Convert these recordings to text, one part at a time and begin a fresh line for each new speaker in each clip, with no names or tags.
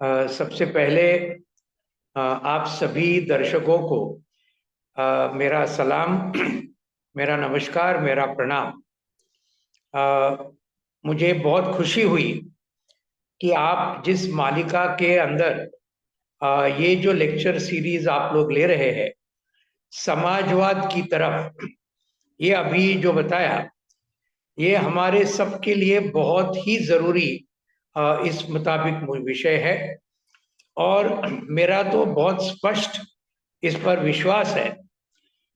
सबसे पहले आप सभी दर्शकों को मेरा सलाम, मेरा नमस्कार, मेरा प्रणाम। मुझे बहुत खुशी हुई कि आप जिस मालिका के अंदर ये जो लेक्चर सीरीज आप लोग ले रहे हैं, समाजवाद की तरफ, ये अभी जो बताया, ये हमारे सबके लिए बहुत ही जरूरी इस मुताबिक विषय है। और मेरा तो बहुत स्पष्ट इस पर विश्वास है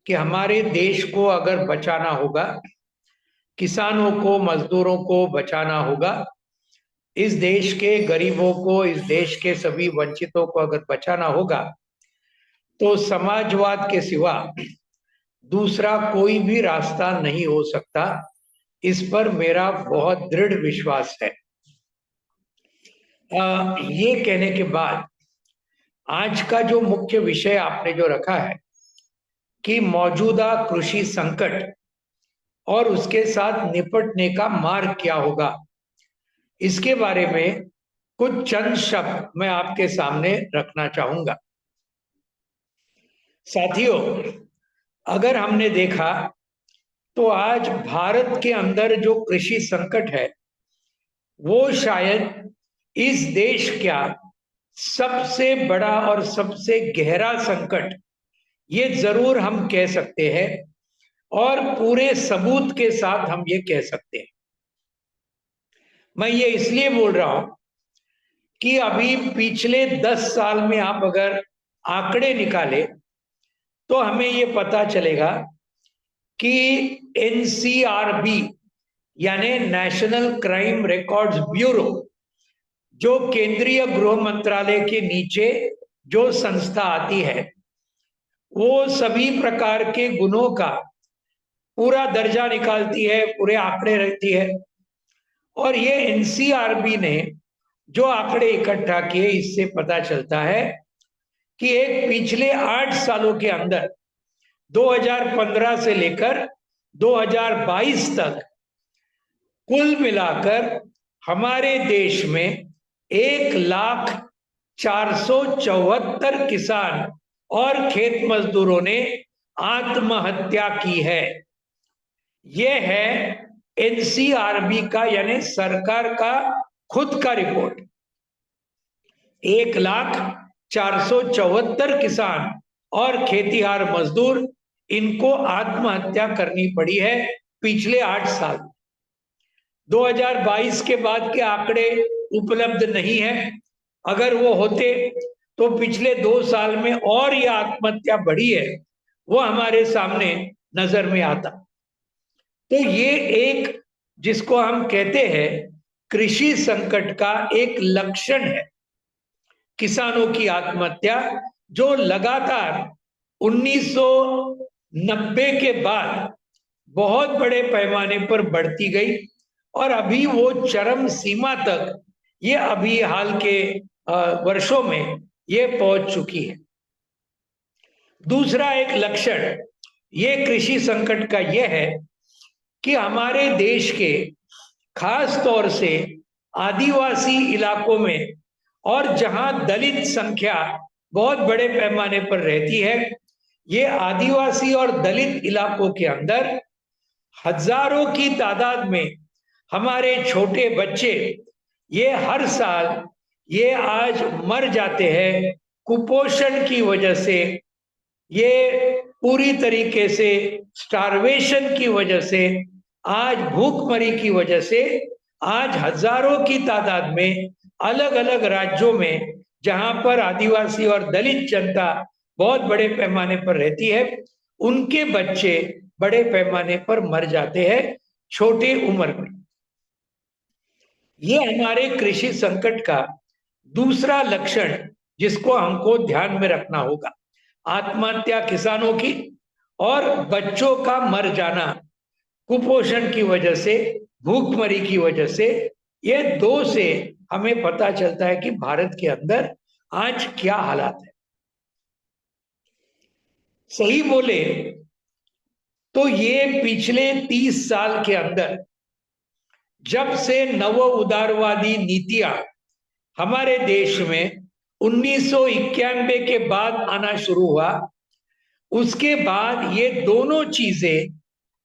कि हमारे देश को अगर बचाना होगा, किसानों को, मजदूरों को बचाना होगा, इस देश के गरीबों को, इस देश के सभी वंचितों को अगर बचाना होगा, तो समाजवाद के सिवा दूसरा कोई भी रास्ता नहीं हो सकता। इस पर मेरा बहुत दृढ़ विश्वास है। ये कहने के बाद आज का जो मुख्य विषय आपने जो रखा है कि मौजूदा कृषि संकट और उसके साथ निपटने का मार्ग क्या होगा, इसके बारे में कुछ चंद शब्द मैं आपके सामने रखना चाहूंगा। साथियों, अगर हमने देखा तो आज भारत के अंदर जो कृषि संकट है, वो शायद इस देश का सबसे बड़ा और सबसे गहरा संकट, ये जरूर हम कह सकते हैं, और पूरे सबूत के साथ हम ये कह सकते हैं। मैं ये इसलिए बोल रहा हूं कि अभी पिछले 10 साल में आप अगर आंकड़े निकाले तो हमें ये पता चलेगा कि एनसीआरबी यानी नेशनल क्राइम रिकॉर्ड्स ब्यूरो, जो केंद्रीय गृह मंत्रालय के नीचे जो संस्था आती है, वो सभी प्रकार के गुनों का पूरा दर्जा निकालती है, पूरे आंकड़े रखती है। और ये एनसीआरबी ने जो आंकड़े इकट्ठा किए, इससे पता चलता है कि एक पिछले 8 सालों के अंदर 2015 से लेकर 2022 तक कुल मिलाकर हमारे देश में 1,04,74 किसान और खेत मजदूरों ने आत्महत्या की है। यह है एनसीआरबी का, यानी सरकार का खुद का रिपोर्ट। 1,04,74 किसान और खेतीहार मजदूर, इनको आत्महत्या करनी पड़ी है पिछले 8 साल। 2022 के बाद के आंकड़े उपलब्ध नहीं है। अगर वो होते तो पिछले 2 साल में और ये आत्महत्या बढ़ी है, वो हमारे सामने नजर में आता। तो ये एक, जिसको हम कहते हैं कृषि संकट का एक लक्षण है, किसानों की आत्महत्या, जो लगातार 1990 के बाद बहुत बड़े पैमाने पर बढ़ती गई और अभी वो चरम सीमा तक, ये अभी हाल के वर्षों में ये पहुंच चुकी है। दूसरा एक लक्षण ये कृषि संकट का यह है कि हमारे देश के खास तौर से आदिवासी इलाकों में, और जहां दलित संख्या बहुत बड़े पैमाने पर रहती है, ये आदिवासी और दलित इलाकों के अंदर हजारों की तादाद में हमारे छोटे बच्चे ये हर साल ये आज मर जाते हैं कुपोषण की वजह से, ये पूरी तरीके से स्टारवेशन की वजह से, आज भूखमरी की वजह से, आज हजारों की तादाद में अलग अलग राज्यों में जहां पर आदिवासी और दलित जनता बहुत बड़े पैमाने पर रहती है, उनके बच्चे बड़े पैमाने पर मर जाते हैं छोटी उम्र में। ये हमारे कृषि संकट का दूसरा लक्षण जिसको हमको ध्यान में रखना होगा। आत्महत्या किसानों की और बच्चों का मर जाना कुपोषण की वजह से, भूखमरी की वजह से, ये दो से हमें पता चलता है कि भारत के अंदर आज क्या हालात है। सही बोले तो ये पिछले 30 साल के अंदर, जब से नव उदारवादी नीतियां हमारे देश में 1991 के बाद आना शुरू हुआ। उसके बाद ये दोनों चीजें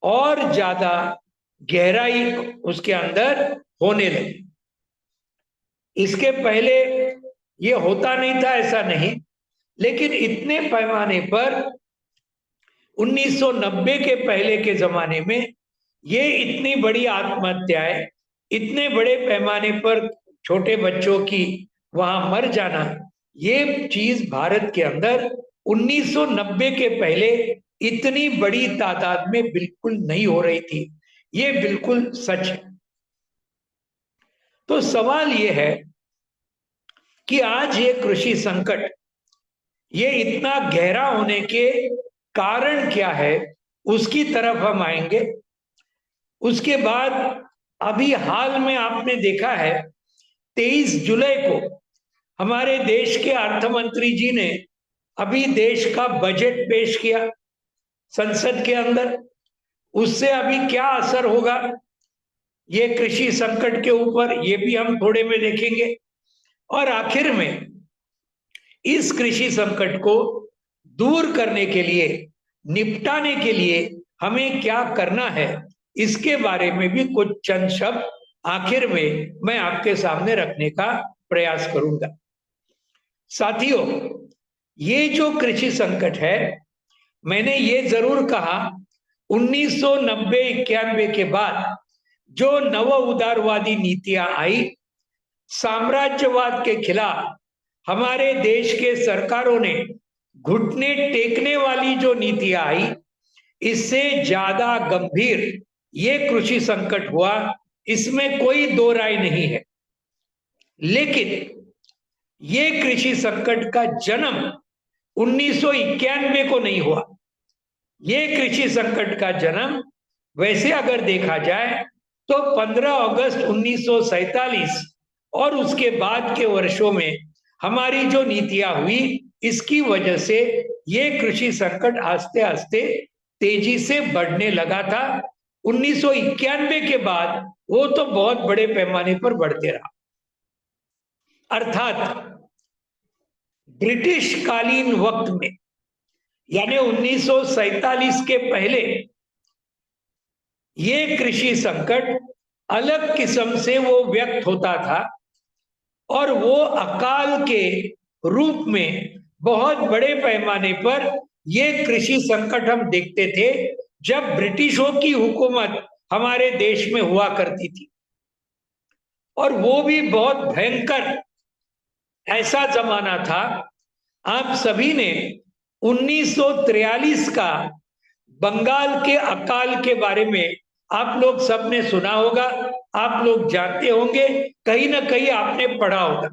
और ज्यादा गहराई उसके अंदर होने लगी। इसके पहले ये होता नहीं था, ऐसा नहीं, लेकिन इतने पैमाने पर 1990 के पहले के जमाने में ये इतनी बड़ी आत्महत्याएं, इतने बड़े पैमाने पर छोटे बच्चों की वहां मर जाना, ये चीज भारत के अंदर 1990 के पहले इतनी बड़ी तादाद में बिल्कुल नहीं हो रही थी। ये बिल्कुल सच है। तो सवाल ये है कि आज ये कृषि संकट ये इतना गहरा होने के कारण क्या है, उसकी तरफ हम आएंगे। उसके बाद अभी हाल में आपने देखा है 23 जुलाई को हमारे देश के अर्थ मंत्री जी ने अभी देश का बजट पेश किया संसद के अंदर। उससे अभी क्या असर होगा ये कृषि संकट के ऊपर, ये भी हम थोड़े में देखेंगे। और आखिर में इस कृषि संकट को दूर करने के लिए, निपटाने के लिए हमें क्या करना है, इसके बारे में भी कुछ चंद शब्द आखिर में मैं आपके सामने रखने का प्रयास करूंगा। साथियों, ये जो कृषि संकट है, मैंने ये जरूर कहा 1990-91 के बाद जो नव उदारवादी नीतियां आई, साम्राज्यवाद के खिलाफ हमारे देश के सरकारों ने घुटने टेकने वाली जो नीतियां आई, इससे ज्यादा गंभीर ये कृषि संकट हुआ, इसमें कोई दो राय नहीं है। लेकिन ये कृषि संकट का जन्म 1991 को नहीं हुआ। ये कृषि संकट का जन्म वैसे अगर देखा जाए तो 15 अगस्त 1947 और उसके बाद के वर्षों में हमारी जो नीतियां हुई, इसकी वजह से ये कृषि संकट आस्ते आस्ते तेजी से बढ़ने लगा था। 1991 के बाद वो तो बहुत बड़े पैमाने पर बढ़ते रहा। अर्थात ब्रिटिश कालीन वक्त में, यानी 1947 के पहले, ये कृषि संकट अलग किस्म से वो व्यक्त होता था और वो अकाल के रूप में बहुत बड़े पैमाने पर ये कृषि संकट हम देखते थे जब ब्रिटिशों की हुकूमत हमारे देश में हुआ करती थी। और वो भी बहुत भयंकर ऐसा जमाना था। आप सभी ने 1943 का बंगाल के अकाल के बारे में आप लोग सबने सुना होगा, आप लोग जानते होंगे, कहीं ना कहीं आपने पढ़ा होगा।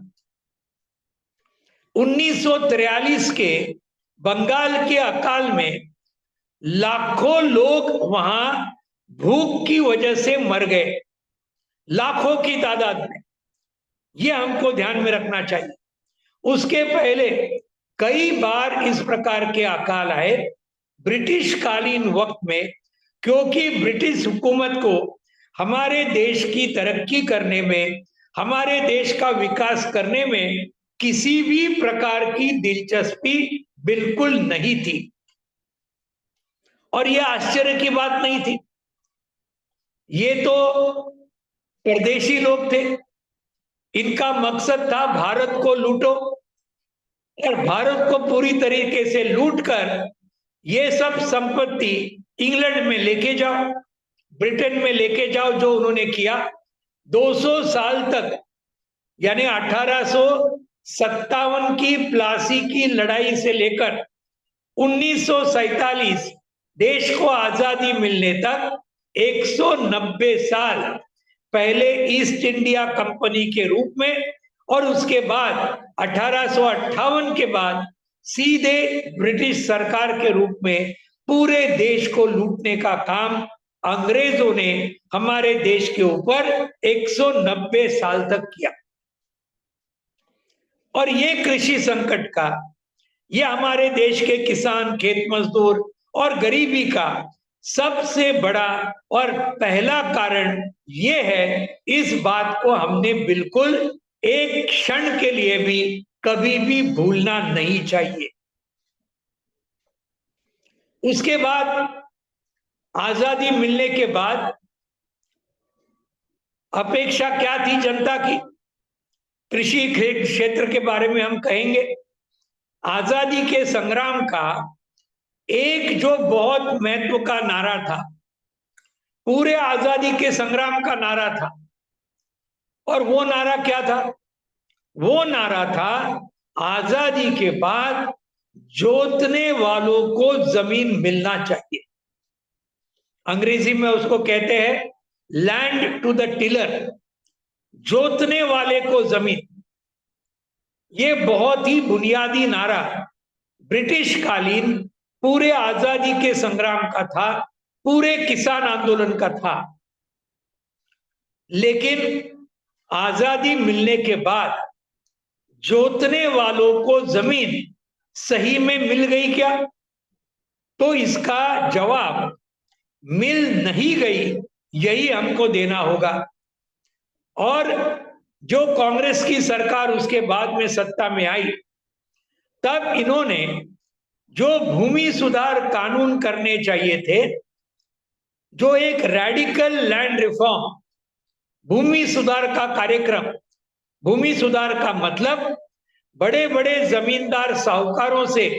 1943 के बंगाल के अकाल में लाखों लोग वहां भूख की वजह से मर गए, लाखों की तादाद में। ये हमको ध्यान में रखना चाहिए। उसके पहले कई बार इस प्रकार के अकाल आए ब्रिटिश कालीन वक्त में, क्योंकि ब्रिटिश हुकूमत को हमारे देश की तरक्की करने में, हमारे देश का विकास करने में किसी भी प्रकार की दिलचस्पी बिल्कुल नहीं थी। और यह आश्चर्य की बात नहीं थी। ये तो परदेशी लोग थे, इनका मकसद था भारत को लूटो और भारत को पूरी तरीके से लूटकर ये सब संपत्ति इंग्लैंड में लेके जाओ, ब्रिटेन में लेके जाओ, जो उन्होंने किया। 200 साल तक, यानी 1857 की प्लासी की लड़ाई से लेकर 1947 देश को आजादी मिलने तक 190 साल पहले ईस्ट इंडिया कंपनी के रूप में, और उसके बाद 1858 के बाद सीधे ब्रिटिश सरकार के रूप में पूरे देश को लूटने का काम अंग्रेजों ने हमारे देश के ऊपर 190 साल तक किया। और ये कृषि संकट का, ये हमारे देश के किसान, खेत मजदूर और गरीबी का सबसे बड़ा और पहला कारण ये है, इस बात को हमने बिल्कुल एक क्षण के लिए भी कभी भी भूलना नहीं चाहिए। उसके बाद आजादी मिलने के बाद अपेक्षा क्या थी जनता की? कृषि क्षेत्र के बारे में हम कहेंगे। आजादी के संग्राम का एक जो बहुत महत्व का नारा था, पूरे आजादी के संग्राम का नारा था, और वो नारा क्या था? वो नारा था, आजादी के बाद जोतने वालों को जमीन मिलना चाहिए। अंग्रेजी में उसको कहते हैं लैंड टू द टिलर, जोतने वाले को जमीन। ये बहुत ही बुनियादी नारा ब्रिटिश कालीन पूरे आजादी के संग्राम का था, पूरे किसान आंदोलन का था। लेकिन आजादी मिलने के बाद जोतने वालों को जमीन सही में मिल गई क्या? तो इसका जवाब मिल नहीं गई, यही हमको देना होगा। और जो कांग्रेस की सरकार उसके बाद में सत्ता में आई, तब इन्होंने जो भूमि सुधार कानून करने चाहिए थे, जो एक रेडिकल लैंड रिफॉर्म, भूमि सुधार का कार्यक्रम, भूमि सुधार का मतलब बड़े बड़े जमींदार साहूकारों से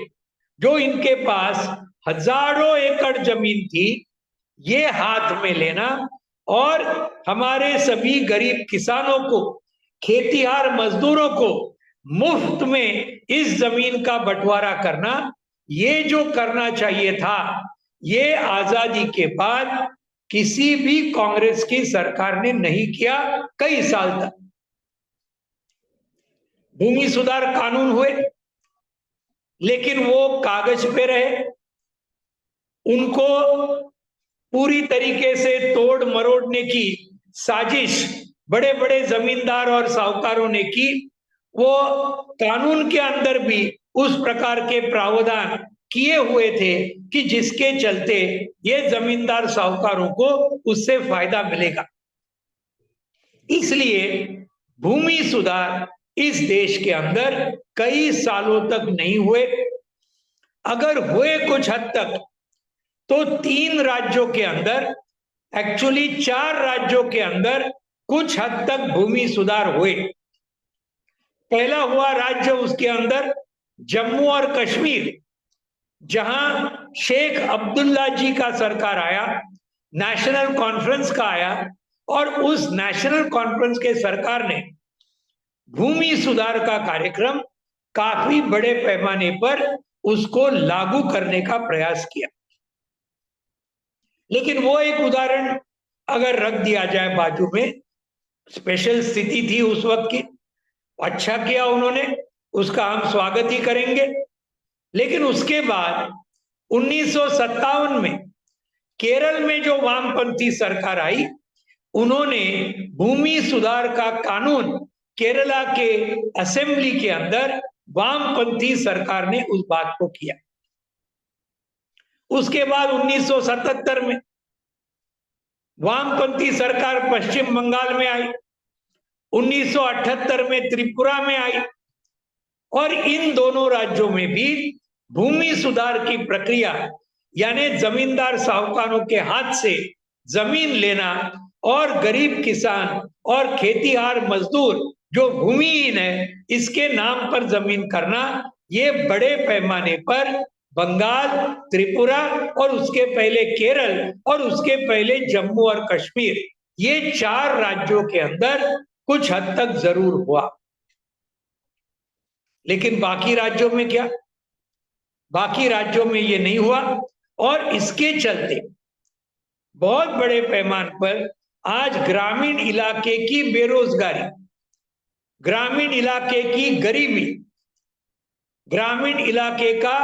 जो इनके पास हजारों एकड़ जमीन थी, ये हाथ में लेना और हमारे सभी गरीब किसानों को, खेतीहार मजदूरों को मुफ्त में इस जमीन का बंटवारा करना, ये जो करना चाहिए था, ये आजादी के बाद किसी भी कांग्रेस की सरकार ने नहीं किया कई साल तक। भूमि सुधार कानून हुए, लेकिन वो कागज पे रहे, उनको पूरी तरीके से तोड़ मरोड़ने की साजिश बड़े बड़े जमींदार और साहूकारों ने की। वो कानून के अंदर भी उस प्रकार के प्रावधान किए हुए थे कि जिसके चलते ये जमींदार साहूकारों को उससे फायदा मिलेगा। इसलिए भूमि सुधार इस देश के अंदर कई सालों तक नहीं हुए। अगर हुए कुछ हद तक, तो 3 राज्यों के अंदर, एक्चुअली 4 राज्यों के अंदर कुछ हद तक भूमि सुधार हुए। पहला हुआ राज्य उसके अंदर जम्मू और कश्मीर, जहां शेख अब्दुल्ला जी का सरकार आया, नेशनल कॉन्फ्रेंस का आया, और उस नेशनल कॉन्फ्रेंस के सरकार ने भूमि सुधार का कार्यक्रम काफी बड़े पैमाने पर उसको लागू करने का प्रयास किया। लेकिन वो एक उदाहरण अगर रख दिया जाए बाजू में, स्पेशल स्थिति थी उस वक्त की, अच्छा किया उन्होंने, उसका हम स्वागत ही करेंगे। लेकिन उसके बाद 1957 में केरल में जो वामपंथी सरकार आई, उन्होंने भूमि सुधार का कानून केरला के असेंबली के अंदर वामपंथी सरकार ने उस बात को किया। उसके बाद 1977 में वामपंथी सरकार पश्चिम बंगाल में आई, 1978 में त्रिपुरा में आई, और इन दोनों राज्यों में भी भूमि सुधार की प्रक्रिया, यानी जमींदार साहूकारों के हाथ से जमीन लेना और गरीब किसान और खेतीहार मजदूर जो भूमिहीन है, इसके नाम पर जमीन करना, ये बड़े पैमाने पर बंगाल, त्रिपुरा और उसके पहले केरल और उसके पहले जम्मू और कश्मीर, ये 4 राज्यों के अंदर कुछ हद तक जरूर हुआ। लेकिन बाकी राज्यों में क्या? बाकी राज्यों में ये नहीं हुआ, और इसके चलते बहुत बड़े पैमाने पर आज ग्रामीण इलाके की बेरोजगारी, ग्रामीण इलाके की गरीबी, ग्रामीण इलाके का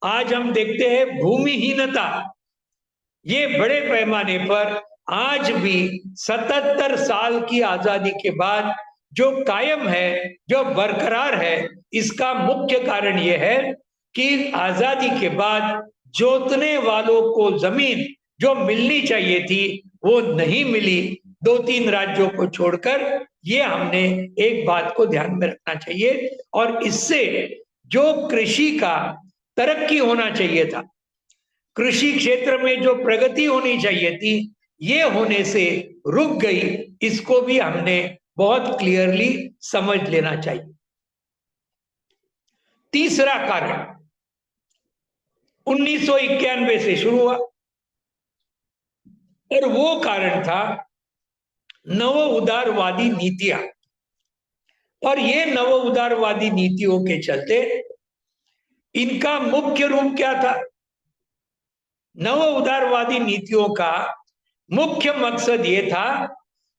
आज हम देखते हैं भूमिहीनता, ये बड़े पैमाने पर आज भी 77 साल की आजादी के बाद जो कायम है, जो बरकरार है, इसका मुख्य कारण यह है कि आजादी के बाद जोतने वालों को जमीन जो मिलनी चाहिए थी वो नहीं मिली, 2-3 राज्यों को छोड़कर, ये हमने एक बात को ध्यान में रखना चाहिए। और इससे जो कृषि का तरक्की होना चाहिए था, कृषि क्षेत्र में जो प्रगति होनी चाहिए थी, ये होने से रुक गई। इसको भी हमने बहुत क्लियरली समझ लेना चाहिए। तीसरा कारण 1991 से शुरू हुआ, और वो कारण था नव उदारवादी नीतियां। और ये नव उदारवादी नीतियों के चलते इनका मुख्य रूप क्या था? नव उदारवादी नीतियों का मुख्य मकसद ये था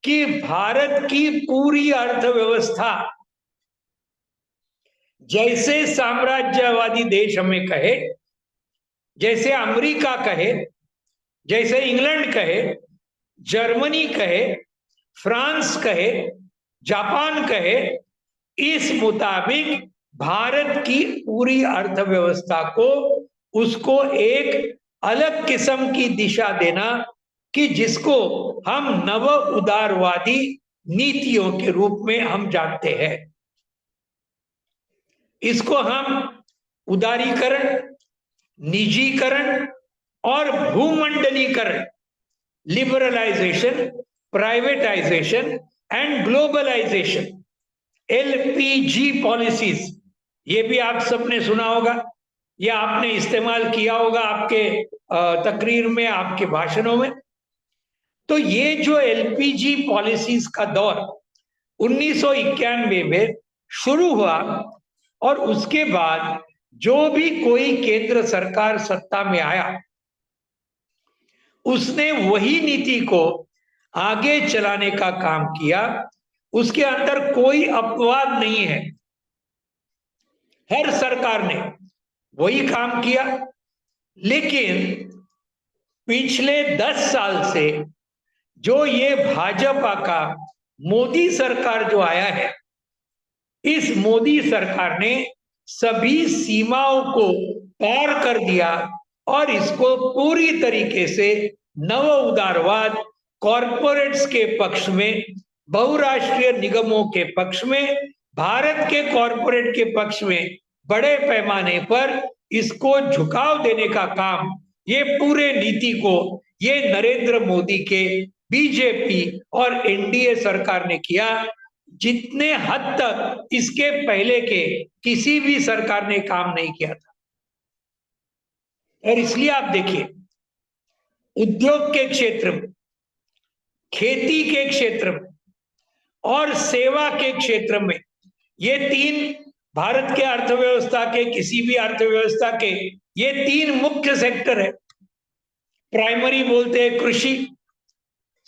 कि भारत की पूरी अर्थव्यवस्था, जैसे साम्राज्यवादी देश हमें कहे, जैसे अमेरिका कहे, जैसे इंग्लैंड कहे, जर्मनी कहे, फ्रांस कहे, जापान कहे, इस मुताबिक भारत की पूरी अर्थव्यवस्था को, उसको एक अलग किस्म की दिशा देना कि जिसको हम नव उदारवादी नीतियों के रूप में हम जानते हैं। इसको हम उदारीकरण, निजीकरण और भूमंडलीकरण, liberalisation, privatisation and globalisation, LPG policies, ये भी आप सबने सुना होगा या आपने इस्तेमाल किया होगा आपके तकरीर में, आपके भाषणों में। तो ये जो एलपीजी पॉलिसीज का दौर 1991 में शुरू हुआ, और उसके बाद जो भी कोई केंद्र सरकार सत्ता में आया, उसने वही नीति को आगे चलाने का काम किया। उसके अंदर कोई अपवाद नहीं है, हर सरकार ने वही काम किया। लेकिन पिछले 10 साल से जो ये भाजपा का मोदी सरकार जो आया है, इस मोदी सरकार ने सभी सीमाओं को पार कर दिया और इसको पूरी तरीके से नव उदारवाद, कॉरपोरेट्स के पक्ष में, बहुराष्ट्रीय निगमों के पक्ष में, भारत के कॉरपोरेट के पक्ष में बड़े पैमाने पर इसको झुकाव देने का काम, ये पूरे नीति को ये नरेंद्र मोदी के बीजेपी और एनडीए सरकार ने किया, जितने हद तक इसके पहले के किसी भी सरकार ने काम नहीं किया था। और इसलिए आप देखिए, उद्योग के क्षेत्र में, खेती के क्षेत्र में और सेवा के क्षेत्र में, ये तीन भारत के अर्थव्यवस्था के, किसी भी अर्थव्यवस्था के ये तीन मुख्य सेक्टर है। प्राइमरी बोलते हैं कृषि,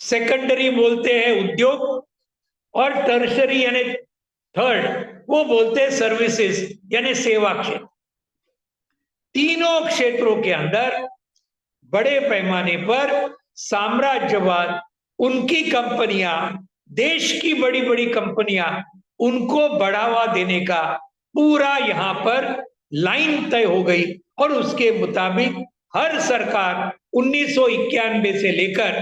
सेकेंडरी बोलते हैं उद्योग, और टर्शरी यानी थर्ड वो बोलते हैं सर्विसेज यानी सेवा क्षेत्र। तीनों क्षेत्रों के अंदर बड़े पैमाने पर साम्राज्यवाद, उनकी कंपनियां, देश की बड़ी बड़ी कंपनियां, उनको बढ़ावा देने का पूरा यहाँ पर लाइन तय हो गई। और उसके मुताबिक हर सरकार 1991 से लेकर,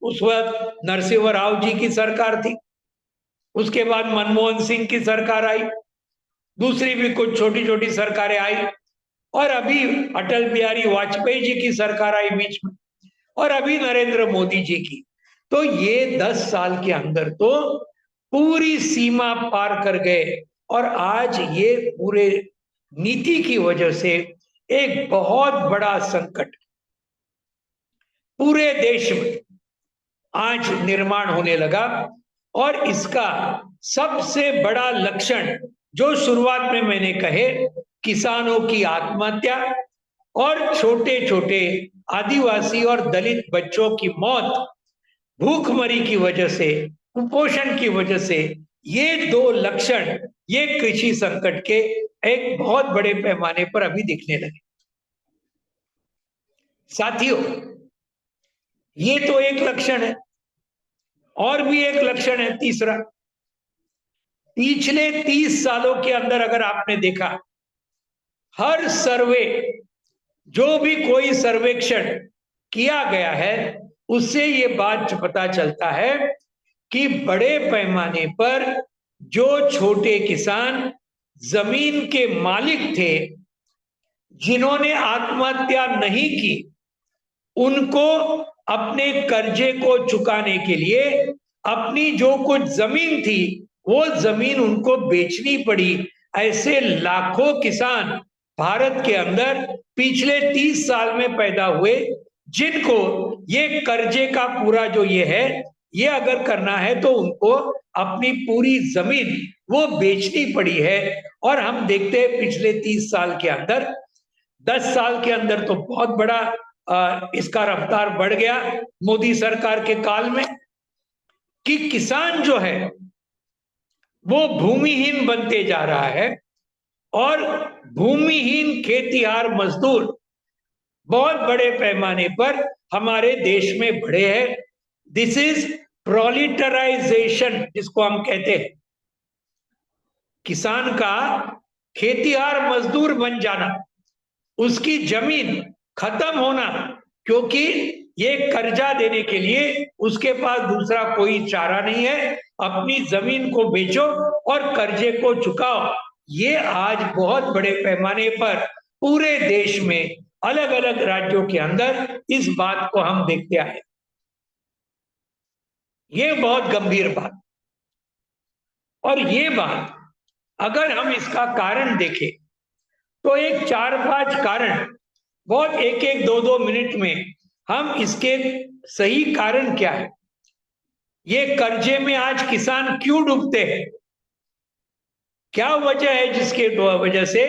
उस वक्त नरसिंह राव जी की सरकार थी, उसके बाद मनमोहन सिंह की सरकार आई, दूसरी भी कुछ छोटी छोटी सरकारें आई, और अभी अटल बिहारी वाजपेयी जी की सरकार आई बीच में, और अभी नरेंद्र मोदी जी की। तो ये 10 साल के अंदर तो पूरी सीमा पार कर गए, और आज ये पूरे नीति की वजह से एक बहुत बड़ा संकट पूरे देश में आज निर्माण होने लगा। और इसका सबसे बड़ा लक्षण जो शुरुआत में मैंने कहे, किसानों की आत्महत्या और छोटे छोटे आदिवासी और दलित बच्चों की मौत भूखमरी की वजह से, कुपोषण की वजह से, ये दो लक्षण ये कृषि संकट के एक बहुत बड़े पैमाने पर अभी दिखने लगे। साथियों, ये तो एक लक्षण है, और भी एक लक्षण है तीसरा। पिछले 30 सालों के अंदर अगर आपने देखा, हर सर्वे, जो भी कोई सर्वेक्षण किया गया है, उससे ये बात पता चलता है कि बड़े पैमाने पर जो छोटे किसान जमीन के मालिक थे, जिन्होंने आत्महत्या नहीं की, उनको अपने कर्जे को चुकाने के लिए अपनी जो कुछ जमीन थी वो जमीन उनको बेचनी पड़ी। ऐसे लाखों किसान भारत के अंदर पिछले 30 साल में पैदा हुए, जिनको ये कर्जे का पूरा जो ये है, ये अगर करना है तो उनको अपनी पूरी जमीन वो बेचनी पड़ी है। और हम देखते हैं पिछले 30 साल के अंदर, 10 साल के अंदर तो बहुत बड़ा इसका रफ्तार बढ़ गया मोदी सरकार के काल में, कि किसान जो है वो भूमिहीन बनते जा रहा है और भूमिहीन खेतिहार मजदूर बहुत बड़े पैमाने पर हमारे देश में बढ़े हैं। दिस इज प्रोलिटराइजेशन, जिसको हम कहते हैं। किसान का खेतिहार मजदूर बन जाना, उसकी जमीन खत्म होना, क्योंकि ये कर्जा देने के लिए उसके पास दूसरा कोई चारा नहीं है, अपनी जमीन को बेचो और कर्जे को चुकाओ। ये आज बहुत बड़े पैमाने पर पूरे देश में अलग अलग राज्यों के अंदर इस बात को हम देखते आए। ये बहुत गंभीर बात, और ये बात अगर हम इसका कारण देखें तो एक 4-5 कारण, बहुत एक एक 2-2 मिनट में हम इसके सही कारण क्या है, ये कर्जे में आज किसान क्यों डूबते हैं, क्या वजह है जिसके वजह से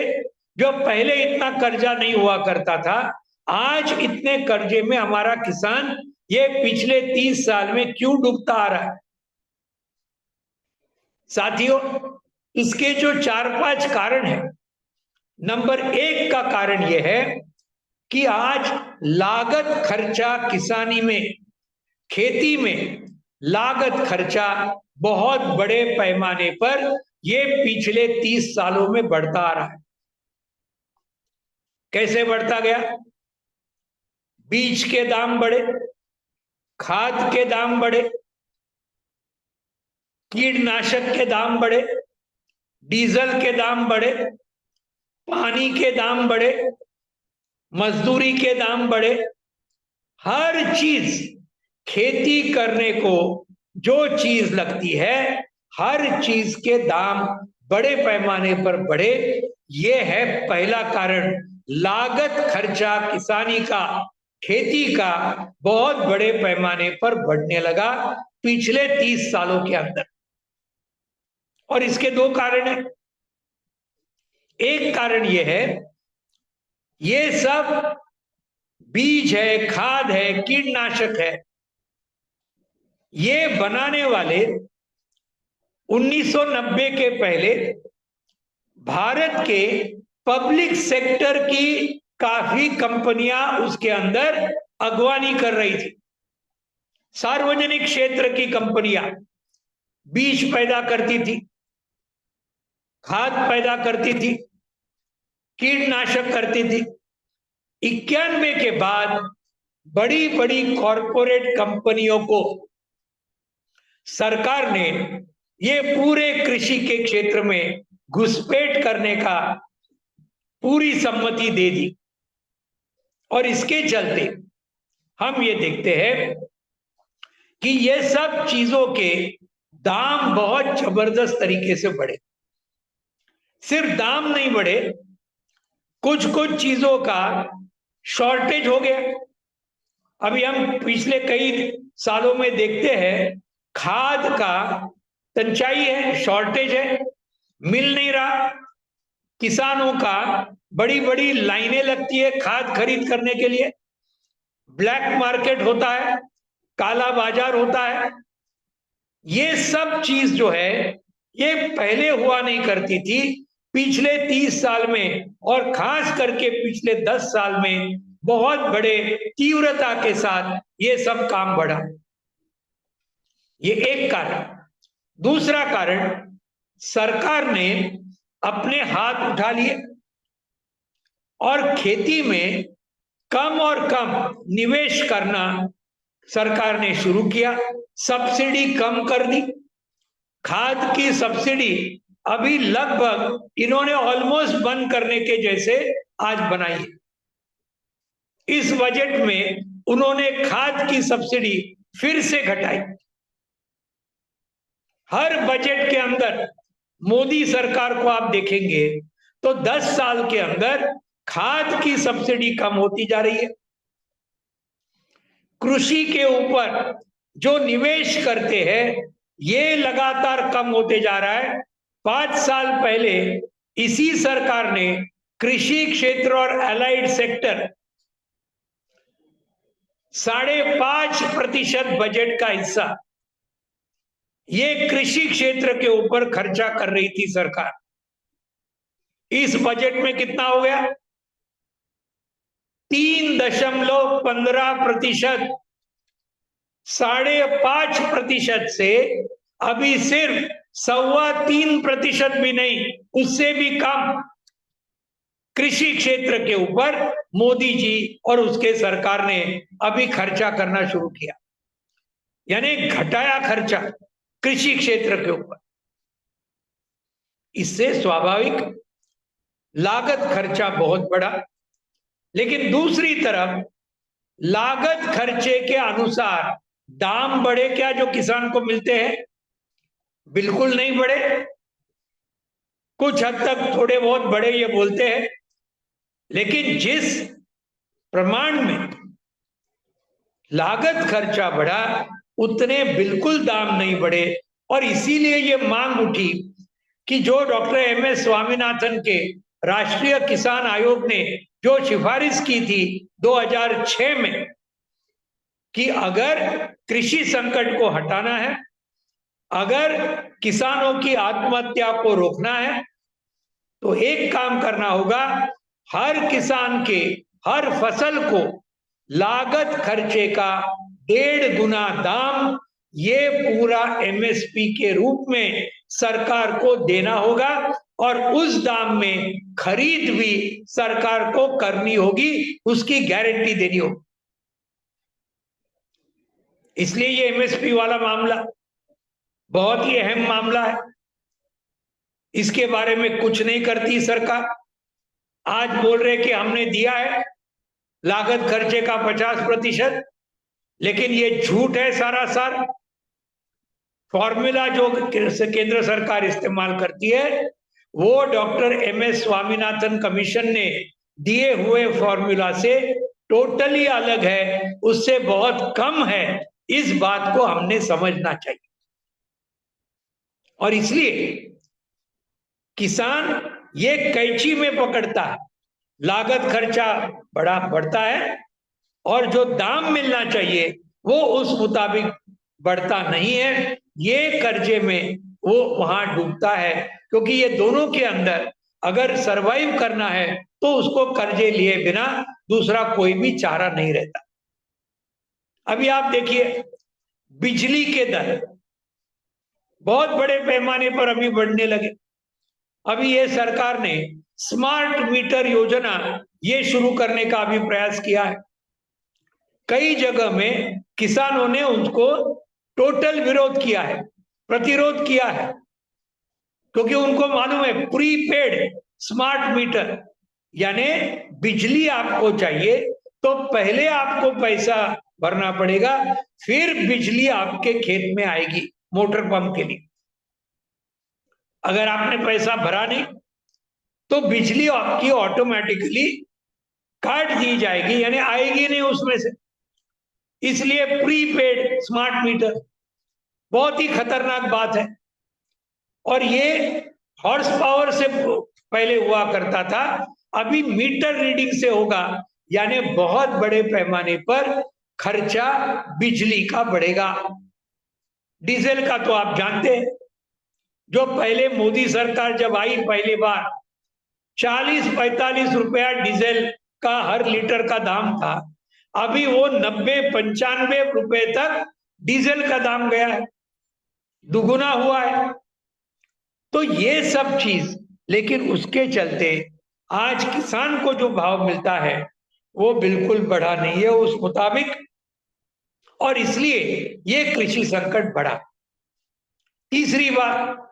जो पहले इतना कर्जा नहीं हुआ करता था, आज इतने कर्जे में हमारा किसान ये पिछले 30 साल में क्यों डूबता आ रहा है। साथियों, इसके जो 4-5 कारण है, नंबर 1 का कारण यह है कि आज लागत खर्चा किसानी में, खेती में लागत खर्चा बहुत बड़े पैमाने पर ये पिछले 30 सालों में बढ़ता आ रहा है। कैसे बढ़ता गया? बीज के दाम बढ़े, खाद के दाम बढ़े, कीटनाशक के दाम बढ़े, डीजल के दाम बढ़े, पानी के दाम बढ़े, मजदूरी के दाम बढ़े। हर चीज, खेती करने को जो चीज लगती है, हर चीज के दाम बड़े पैमाने पर बढ़े। ये है पहला कारण, लागत खर्चा किसानी का, खेती का बहुत बड़े पैमाने पर बढ़ने लगा पिछले 30 सालों के अंदर। और इसके 2 कारण हैं। एक कारण यह है, ये सब बीज है, खाद है, कीटनाशक है, ये बनाने वाले 1990 के पहले भारत के पब्लिक सेक्टर की काफी कंपनियां उसके अंदर अगवानी कर रही थी। सार्वजनिक क्षेत्र की कंपनियां बीज पैदा करती थी, खाद पैदा करती थी, कीटनाशक करती थी। 91 के बाद बड़ी बड़ी कॉरपोरेट कंपनियों को सरकार ने ये पूरे कृषि के क्षेत्र में घुसपैठ करने का पूरी सम्मति दे दी। और इसके चलते हम ये देखते हैं कि ये सब चीजों के दाम बहुत जबरदस्त तरीके से बढ़े। सिर्फ दाम नहीं बढ़े, कुछ कुछ चीजों का शॉर्टेज हो गया। अभी हम पिछले कई सालों में देखते हैं खाद का तंचाई है, शॉर्टेज है, मिल नहीं रहा। किसानों का बड़ी बड़ी लाइनें लगती है खाद खरीद करने के लिए, ब्लैक मार्केट होता है, काला बाजार होता है। ये सब चीज जो है ये पहले हुआ नहीं करती थी। पिछले 30 साल में और खास करके पिछले 10 साल में बहुत बड़े तीव्रता के साथ ये सब काम बढ़ा। ये एक कारण। दूसरा कारण, सरकार ने अपने हाथ उठा लिए और खेती में कम और कम निवेश करना सरकार ने शुरू किया, सब्सिडी कम कर दी। खाद की सब्सिडी अभी लगभग इन्होंने ऑलमोस्ट बंद करने के जैसे आज बनाई है। इस बजट में उन्होंने खाद की सब्सिडी फिर से घटाई। हर बजट के अंदर मोदी सरकार को आप देखेंगे तो 10 साल के अंदर खाद की सब्सिडी कम होती जा रही है। कृषि के ऊपर जो निवेश करते हैं ये लगातार कम होते जा रहा है। 5 साल पहले इसी सरकार ने कृषि क्षेत्र और एलाइड सेक्टर 5.5% बजट का हिस्सा ये कृषि क्षेत्र के ऊपर खर्चा कर रही थी सरकार। इस बजट में कितना हो गया? 3.15%। 5.5% से अभी सिर्फ 3.25% भी नहीं, उससे भी कम कृषि क्षेत्र के ऊपर मोदी जी और उसके सरकार ने अभी खर्चा करना शुरू किया, यानी घटाया खर्चा कृषि क्षेत्र के ऊपर। इससे स्वाभाविक लागत खर्चा बहुत बढ़ा, लेकिन दूसरी तरफ लागत खर्चे के अनुसार दाम बढ़े क्या जो किसान को मिलते हैं? बिल्कुल नहीं बढ़े। कुछ हद तक थोड़े बहुत बढ़े ये बोलते हैं, लेकिन जिस प्रमाण में लागत खर्चा बढ़ा उतने बिल्कुल दाम नहीं बढ़े। और इसीलिए ये मांग उठी कि जो डॉक्टर एमएस स्वामीनाथन के राष्ट्रीय किसान आयोग ने जो सिफारिश की थी 2006 में कि अगर कृषि संकट को हटाना है, अगर किसानों की आत्महत्या को रोकना है, तो एक काम करना होगा, हर किसान के हर फसल को लागत खर्चे का 1.5 गुना दाम ये पूरा एमएसपी के रूप में सरकार को देना होगा और उस दाम में खरीद भी सरकार को करनी होगी, उसकी गारंटी देनी होगी। इसलिए ये एमएसपी वाला मामला बहुत ही अहम मामला है। इसके बारे में कुछ नहीं करती सरकार। आज बोल रहे कि हमने दिया है लागत खर्चे का 50%, लेकिन ये झूठ है सारा सार। फॉर्मूला जो केंद्र सरकार इस्तेमाल करती है वो डॉक्टर एमएस स्वामीनाथन कमीशन ने दिए हुए फॉर्मूला से टोटली अलग है, उससे बहुत कम है। इस बात को हमने समझना चाहिए। और इसलिए किसान ये कैंची में पकड़ता है, लागत खर्चा बढ़ता है और जो दाम मिलना चाहिए वो उस मुताबिक बढ़ता नहीं है। ये कर्जे में वो वहां डूबता है, क्योंकि ये दोनों के अंदर अगर सरवाइव करना है तो उसको कर्जे लिए बिना दूसरा कोई भी चारा नहीं रहता। अभी आप देखिए बिजली के दर बहुत बड़े पैमाने पर अभी बढ़ने लगे। अभी ये सरकार ने स्मार्ट मीटर योजना ये शुरू करने का भी प्रयास किया है। कई जगह में किसानों ने उसको टोटल विरोध किया है, प्रतिरोध किया है, क्योंकि उनको मालूम है प्रीपेड स्मार्ट मीटर यानी बिजली आपको चाहिए तो पहले आपको पैसा भरना पड़ेगा, फिर बिजली आपके खेत में आएगी मोटर पंप के लिए। अगर आपने पैसा भरा नहीं तो बिजली आपकी ऑटोमेटिकली काट दी जाएगी, यानी आएगी नहीं उसमें से। इसलिए प्रीपेड स्मार्ट मीटर बहुत ही खतरनाक बात है। और ये हॉर्स पावर से पहले हुआ करता था, अभी मीटर रीडिंग से होगा, यानी बहुत बड़े पैमाने पर खर्चा बिजली का बढ़ेगा। डीजल का तो आप जानते हैं, जो पहले मोदी सरकार जब आई पहली बार 40-45 रुपया डीजल का हर लीटर का दाम था, अभी वो 90-95 रुपए तक डीजल का दाम गया है, दुगुना हुआ है। तो ये सब चीज, लेकिन उसके चलते आज किसान को जो भाव मिलता है वो बिल्कुल बढ़ा नहीं है उस मुताबिक। और इसलिए ये कृषि संकट बढ़ा। तीसरी बात,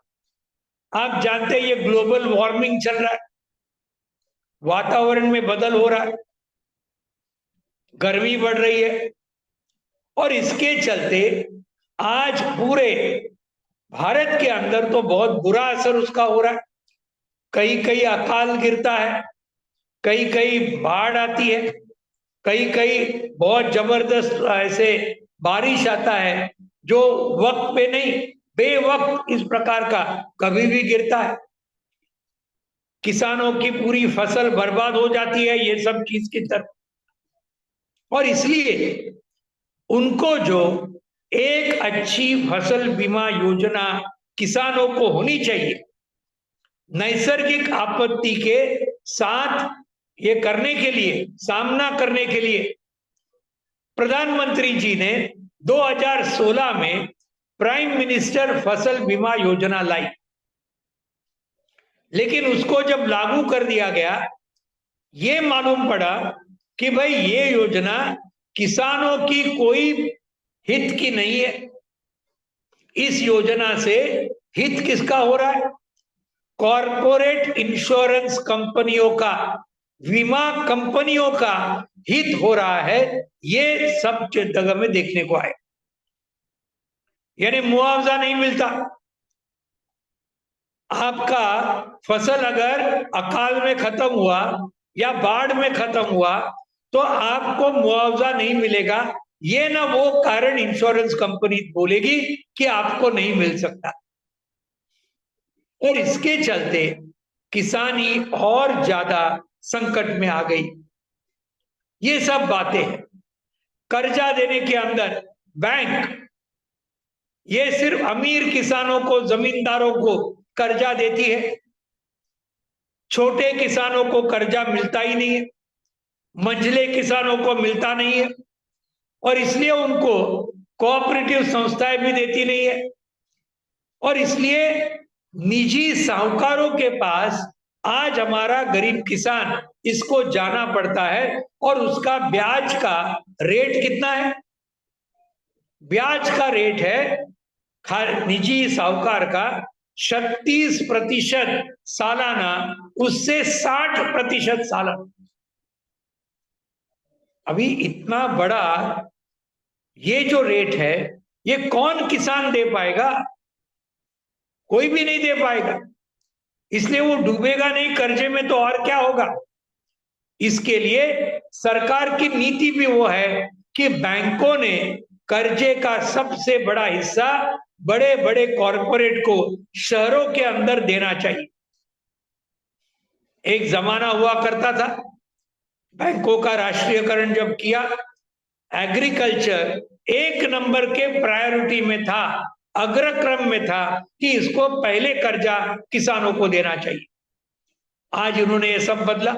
आप जानते हैं ये ग्लोबल वार्मिंग चल रहा है, वातावरण में बदल हो रहा है, गर्मी बढ़ रही है, और इसके चलते आज पूरे भारत के अंदर तो बहुत बुरा असर उसका हो रहा है। कहीं कहीं अकाल गिरता है, कहीं कहीं बाढ़ आती है, कहीं कहीं बहुत जबरदस्त ऐसे बारिश आता है जो वक्त पे नहीं, बेवक्त इस प्रकार का कभी भी गिरता है। किसानों की पूरी फसल बर्बाद हो जाती है ये सब चीज की तरफ। और इसलिए उनको जो एक अच्छी फसल बीमा योजना किसानों को होनी चाहिए, नैसर्गिक आपत्ति के साथ ये करने के लिए, सामना करने के लिए प्रधानमंत्री जी ने 2016 में प्राइम मिनिस्टर फसल बीमा योजना लाई। लेकिन उसको जब लागू कर दिया गया, ये मालूम पड़ा कि भाई ये योजना किसानों की कोई हित की नहीं है। इस योजना से हित किसका हो रहा है? कॉरपोरेट इंश्योरेंस कंपनियों का, बीमा कंपनियों का हित हो रहा है। ये सब जगह में देखने को आए, यानी मुआवजा नहीं मिलता। आपका फसल अगर अकाल में खत्म हुआ या बाढ़ में खत्म हुआ तो आपको मुआवजा नहीं मिलेगा, ये ना वो कारण इंश्योरेंस कंपनी बोलेगी कि आपको नहीं मिल सकता। और इसके चलते किसानी और ज्यादा संकट में आ गई। ये सब बातें हैं। कर्जा देने के अंदर बैंक ये सिर्फ अमीर किसानों को, जमींदारों को कर्जा देती है, छोटे किसानों को कर्जा मिलता ही नहीं है, मंझले किसानों को मिलता नहीं है, और इसलिए उनको कोऑपरेटिव संस्थाएं भी देती नहीं है। और इसलिए निजी साहूकारों के पास आज हमारा गरीब किसान इसको जाना पड़ता है। और उसका ब्याज का रेट कितना है? ब्याज का रेट है निजी साहूकार का 36% सालाना, उससे 60% सालाना। अभी इतना बड़ा ये जो रेट है, ये कौन किसान दे पाएगा? कोई भी नहीं दे पाएगा। इसलिए वो डूबेगा नहीं कर्जे में, तो और क्या होगा? इसके लिए सरकार की नीति भी वो है कि बैंकों ने कर्जे का सबसे बड़ा हिस्सा बड़े बड़े कॉरपोरेट को शहरों के अंदर देना चाहिए। एक जमाना हुआ करता था, बैंकों का राष्ट्रीयकरण जब किया, एग्रीकल्चर एक नंबर के प्रायोरिटी में था, अग्रक्रम में था कि इसको पहले कर्जा किसानों को देना चाहिए। आज उन्होंने ये सब बदला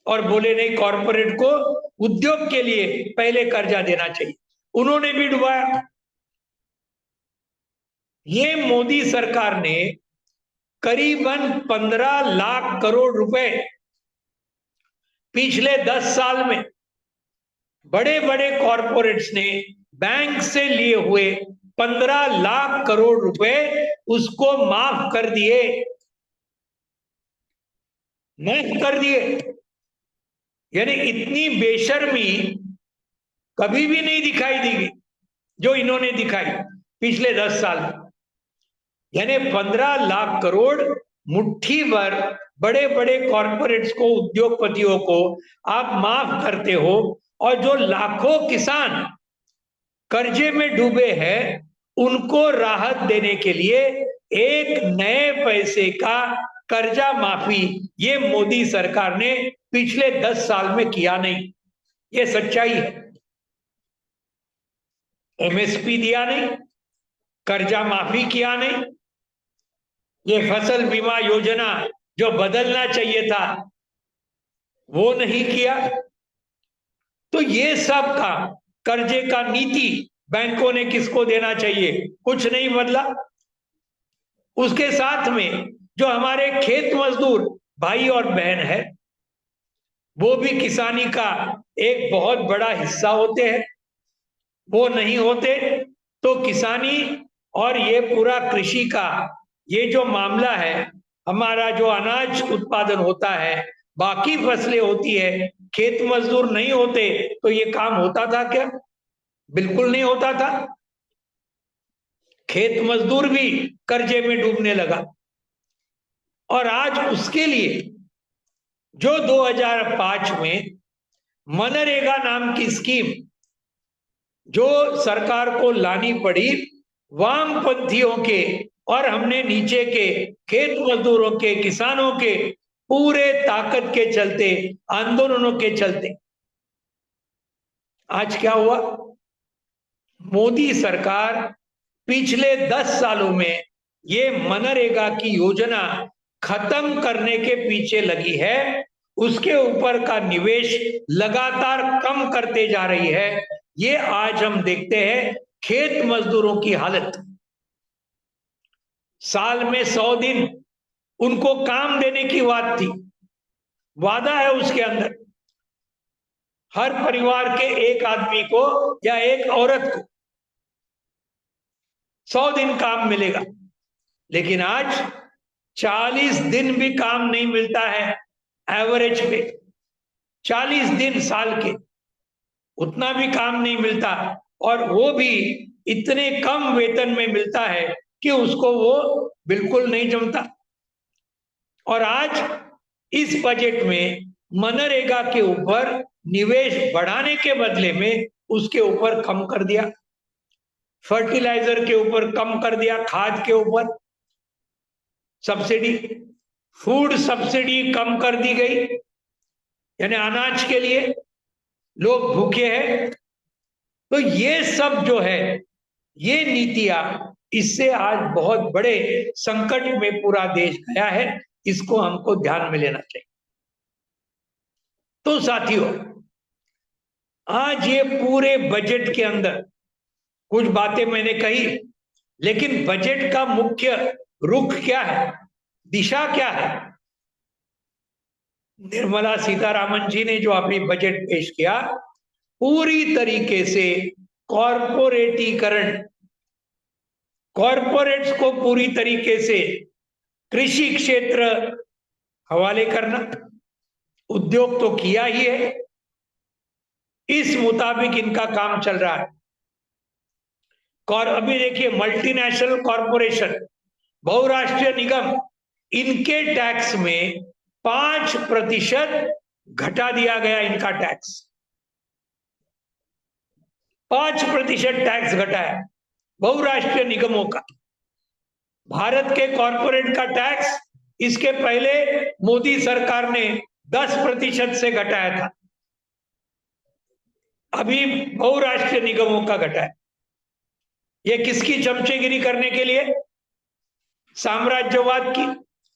और बोले नहीं, कॉरपोरेट को उद्योग के लिए पहले कर्जा देना चाहिए। उन्होंने भी डुबाया। ये मोदी सरकार ने करीबन 15 लाख करोड़ रुपए पिछले 10 साल में बड़े बड़े कॉरपोरेट्स ने बैंक से लिए हुए 15 लाख करोड़ रुपए उसको माफ कर दिए, माफ कर दिए। यानी इतनी बेशर्मी कभी भी नहीं दिखाई दी जो इन्होंने दिखाई पिछले 10 साल में। यानी 15 लाख करोड़ मुट्ठी भर बड़े बड़े कॉरपोरेट्स को, उद्योगपतियों को आप माफ करते हो, और जो लाखों किसान कर्जे में डूबे हैं उनको राहत देने के लिए एक नए पैसे का कर्जा माफी ये मोदी सरकार ने पिछले 10 साल में किया नहीं। ये सच्चाई है। एमएसपी दिया नहीं, कर्जा माफी किया नहीं, ये फसल बीमा योजना जो बदलना चाहिए था वो नहीं किया। तो ये सब का कर्जे का नीति बैंकों ने किसको देना चाहिए, कुछ नहीं बदला। उसके साथ में जो हमारे खेत मजदूर भाई और बहन है वो भी किसानी का एक बहुत बड़ा हिस्सा होते हैं। वो नहीं होते तो किसानी और ये पूरा कृषि का ये जो मामला है, हमारा जो अनाज उत्पादन होता है, बाकी फसलें होती है, खेत मजदूर नहीं होते तो ये काम होता था क्या? बिल्कुल नहीं होता था। खेत मजदूर भी कर्जे में डूबने लगा। और आज उसके लिए जो 2005 में मनरेगा नाम की स्कीम जो सरकार को लानी पड़ी, वामपंथियों के और हमने नीचे के खेत मजदूरों के, किसानों के पूरे ताकत के चलते, आंदोलनों के चलते, आज क्या हुआ? मोदी सरकार पिछले 10 सालों में ये मनरेगा की योजना खत्म करने के पीछे लगी है, उसके ऊपर का निवेश लगातार कम करते जा रही है। ये आज हम देखते हैं खेत मजदूरों की हालत। साल में 100 दिन उनको काम देने की बात थी, वादा है उसके अंदर हर परिवार के एक आदमी को या एक औरत को 100 दिन काम मिलेगा, लेकिन आज 40 दिन भी काम नहीं मिलता है। एवरेज पे 40 दिन साल के, उतना भी काम नहीं मिलता, और वो भी इतने कम वेतन में मिलता है कि उसको वो बिल्कुल नहीं जमता। और आज इस बजट में मनरेगा के ऊपर निवेश बढ़ाने के बदले में उसके ऊपर कम कर दिया, फर्टिलाइजर के ऊपर कम कर दिया, खाद के ऊपर सब्सिडी, फूड सब्सिडी कम कर दी गई, यानी अनाज के लिए लोग भूखे हैं। तो ये सब जो है, ये नीतियां, इससे आज बहुत बड़े संकट में पूरा देश गया है। इसको हमको ध्यान में लेना चाहिए। तो साथियों, आज ये पूरे बजट के अंदर कुछ बातें मैंने कही, लेकिन बजट का मुख्य रुख क्या है, दिशा क्या है? निर्मला सीतारामन जी ने जो अभी बजट पेश किया, पूरी तरीके से कॉरपोरेटीकरण, कॉरपोरेट्स को पूरी तरीके से कृषि क्षेत्र हवाले करना, उद्योग तो किया ही है, इस मुताबिक इनका काम चल रहा है। और अभी देखिए, मल्टीनेशनल कॉरपोरेशन, बहुराष्ट्रीय निगम, इनके टैक्स में 5% घटा दिया गया। इनका टैक्स 5% टैक्स घटा है बहुराष्ट्रीय निगमों का। भारत के कॉरपोरेट का टैक्स इसके पहले मोदी सरकार ने 10% से घटाया था, अभी बहुराष्ट्रीय निगमों का घटा है। ये किसकी चमचेगिरी करने के लिए? साम्राज्यवाद की,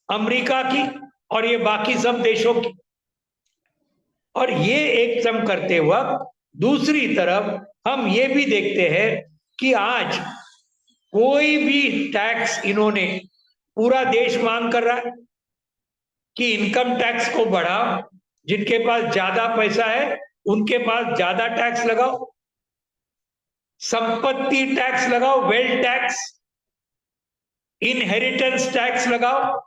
अमेरिका की और ये बाकी सब देशों की। और ये एकदम करते वक्त दूसरी तरफ हम ये भी देखते हैं कि आज कोई भी टैक्स इन्होंने, पूरा देश मांग कर रहा है कि इनकम टैक्स को बढ़ाओ, जिनके पास ज्यादा पैसा है उनके पास ज्यादा टैक्स लगाओ, संपत्ति टैक्स लगाओ, वेल्थ टैक्स, इनहेरिटेंस टैक्स लगाओ,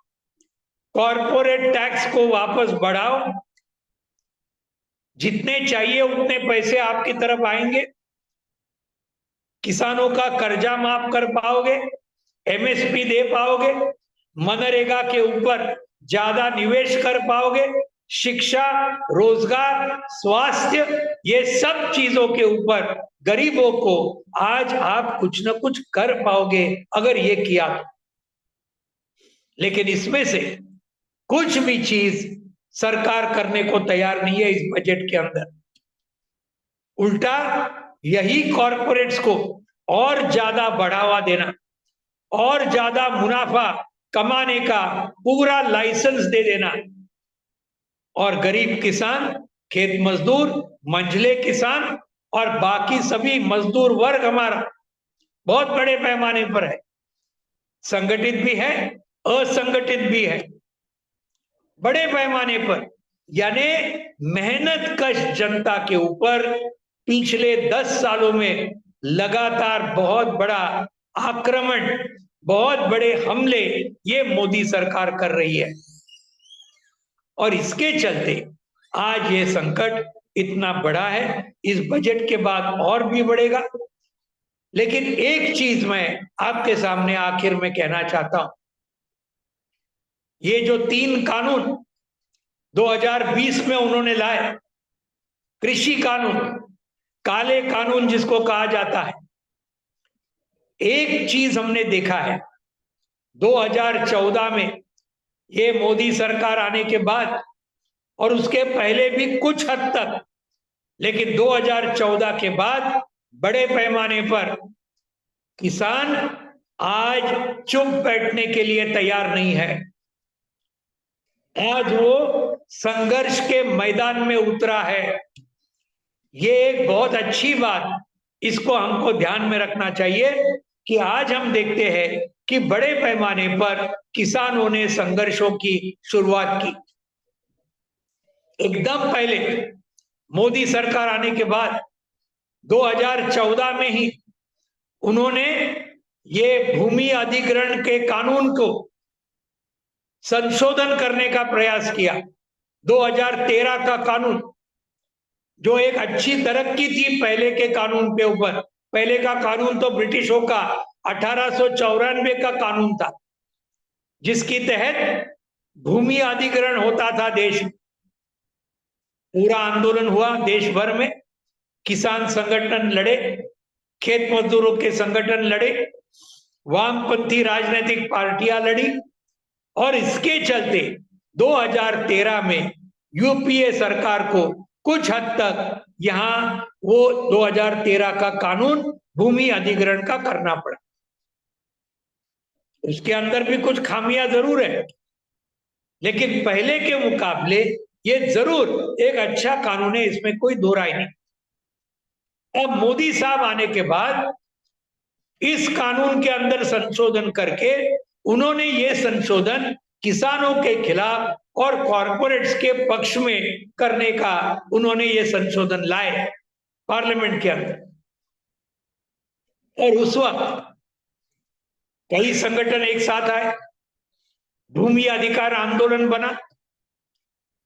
कॉरपोरेट टैक्स को वापस बढ़ाओ, जितने चाहिए उतने पैसे आपकी तरफ आएंगे, किसानों का कर्जा माफ कर पाओगे, एमएसपी दे पाओगे, मनरेगा के ऊपर ज्यादा निवेश कर पाओगे, शिक्षा, रोजगार, स्वास्थ्य, ये सब चीजों के ऊपर गरीबों को आज आप कुछ न कुछ कर पाओगे अगर ये किया तो। लेकिन इसमें से कुछ भी चीज सरकार करने को तैयार नहीं है इस बजट के अंदर। उल्टा यही कॉरपोरेट्स को और ज्यादा बढ़ावा देना और ज्यादा मुनाफा कमाने का पूरा लाइसेंस दे देना, और गरीब किसान, खेत मजदूर, मंझले किसान और बाकी सभी मजदूर वर्ग हमारा बहुत बड़े पैमाने पर है, संगठित भी है, असंगठित भी है, बड़े पैमाने पर, यानी मेहनत कश जनता के ऊपर पिछले 10 सालों में लगातार बहुत बड़ा आक्रमण, बहुत बड़े हमले ये मोदी सरकार कर रही है, और इसके चलते आज ये संकट इतना बड़ा है। इस बजट के बाद और भी बढ़ेगा। लेकिन एक चीज मैं आपके सामने आखिर में कहना चाहता हूं, ये जो 3 कानून 2020 में उन्होंने लाए, कृषि कानून, काले कानून जिसको कहा जाता है, एक चीज हमने देखा है 2014 में ये मोदी सरकार आने के बाद, और उसके पहले भी कुछ हद तक, लेकिन 2014 के बाद बड़े पैमाने पर किसान आज चुप बैठने के लिए तैयार नहीं है। आज वो संघर्ष के मैदान में उतरा है। ये एक बहुत अच्छी बात, इसको हमको ध्यान में रखना चाहिए कि आज हम देखते हैं कि बड़े पैमाने पर किसानों ने संघर्षों की शुरुआत की। एकदम पहले मोदी सरकार आने के बाद 2014 में ही उन्होंने ये भूमि अधिग्रहण के कानून को संशोधन करने का प्रयास किया। 2013 का कानून जो एक अच्छी तरक्की थी पहले के कानून पे ऊपर, पहले का कानून तो ब्रिटिशों का 1894 का कानून था, जिसके तहत भूमि अधिग्रहण होता था देश में। पूरा आंदोलन हुआ देश भर में, किसान संगठन लड़े, खेत मजदूरों के संगठन लड़े, वामपंथी राजनीतिक पार्टियां लड़ी, और इसके चलते 2013 में यूपीए सरकार को कुछ हद तक यहां वो 2013 का कानून भूमि अधिग्रहण का करना पड़ा। उसके अंदर भी कुछ खामियां जरूर है, लेकिन पहले के मुकाबले ये जरूर एक अच्छा कानून है, इसमें कोई दो राय नहीं। अब मोदी साहब आने के बाद इस कानून के अंदर संशोधन करके उन्होंने ये संशोधन किसानों के खिलाफ और कॉरपोरेट्स के पक्ष में करने का उन्होंने ये संशोधन लाए पार्लियामेंट के अंदर। और उस वक्त कई संगठन एक साथ आए, भूमि अधिकार आंदोलन बना,